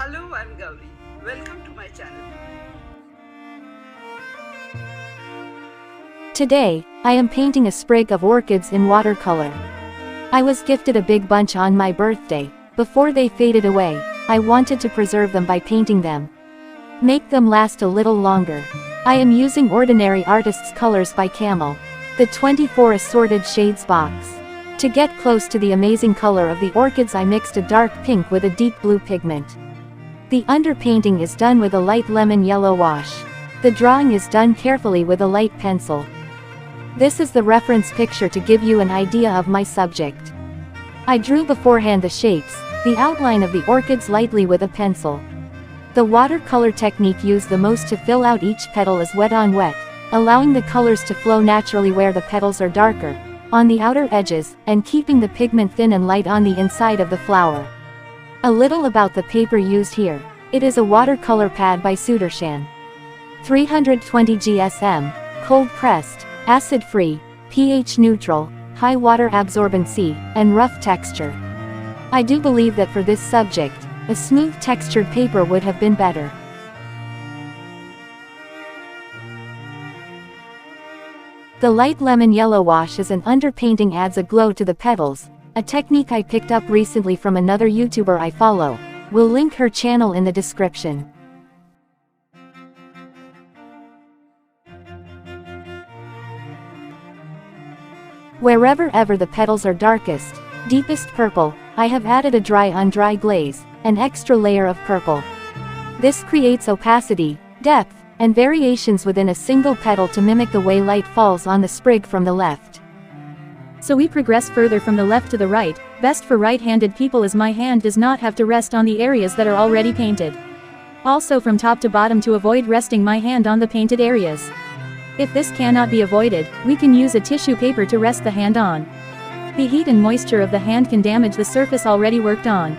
Hello, I'm Gauri. Welcome to my channel. Today, I am painting a sprig of orchids in watercolor. I was gifted a big bunch on my birthday. Before they faded away, I wanted to preserve them by painting them. Make them last a little longer. I am using Ordinary Artist's Colors by Camel, the 24 assorted shades box. To get close to the amazing color of the orchids, I mixed a dark pink with a deep blue pigment. The underpainting is done with a light lemon yellow wash. The drawing is done carefully with a light pencil. This is the reference picture to give you an idea of my subject. I drew beforehand the shapes, the outline of the orchids lightly with a pencil. The watercolor technique used the most to fill out each petal is wet on wet, allowing the colors to flow naturally where the petals are darker, on the outer edges, and keeping the pigment thin and light on the inside of the flower. A little about the paper used here. It is a watercolor pad by Sudarshan. 320 GSM, cold pressed, acid free, pH neutral, high water absorbency, and rough texture. I do believe that for this subject, a smooth textured paper would have been better. The light lemon yellow wash as an underpainting adds a glow to the petals, a technique I picked up recently from another YouTuber I follow. We'll link her channel in the description. Wherever the petals are darkest, deepest purple, I have added a dry on dry glaze, an extra layer of purple. This creates opacity, depth, and variations within a single petal to mimic the way light falls on the sprig from the left. So we progress further from the left to the right. Best for right-handed people as my hand does not have to rest on the areas that are already painted. Also from top to bottom to avoid resting my hand on the painted areas. If this cannot be avoided, we can use a tissue paper to rest the hand on. The heat and moisture of the hand can damage the surface already worked on.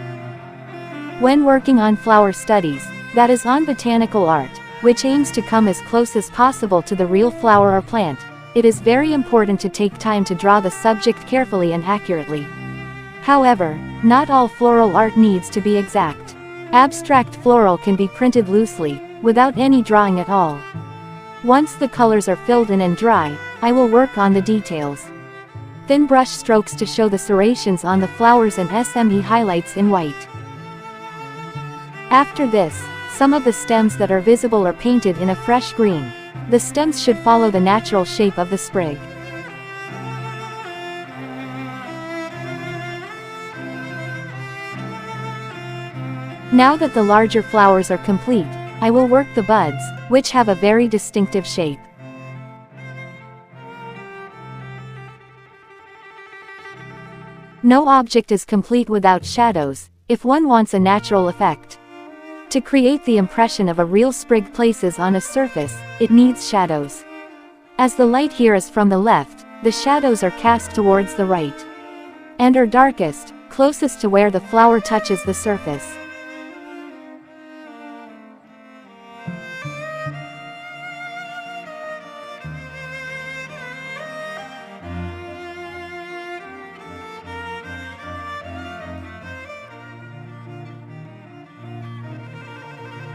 When working on flower studies, that is on botanical art, which aims to come as close as possible to the real flower or plant, it is very important to take time to draw the subject carefully and accurately. However, not all floral art needs to be exact. Abstract floral can be printed loosely, without any drawing at all. Once the colors are filled in and dry, I will work on the details. Thin brush strokes to show the serrations on the flowers and SME highlights in white. After this, some of the stems that are visible are painted in a fresh green. The stems should follow the natural shape of the sprig. Now that the larger flowers are complete, I will work the buds, which have a very distinctive shape. No object is complete without shadows, if one wants a natural effect. To create the impression of a real sprig places on a surface, it needs shadows. As the light here is from the left, the shadows are cast towards the right. And are darkest, closest to where the flower touches the surface.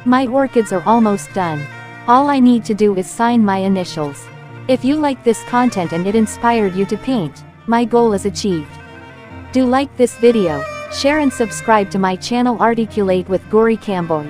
My orchids are almost done. All I need to do is sign my initials. If you like this content and it inspired you to paint, my goal is achieved. Do like this video, share and subscribe to my channel Arti-culate with Gauri Kamboy.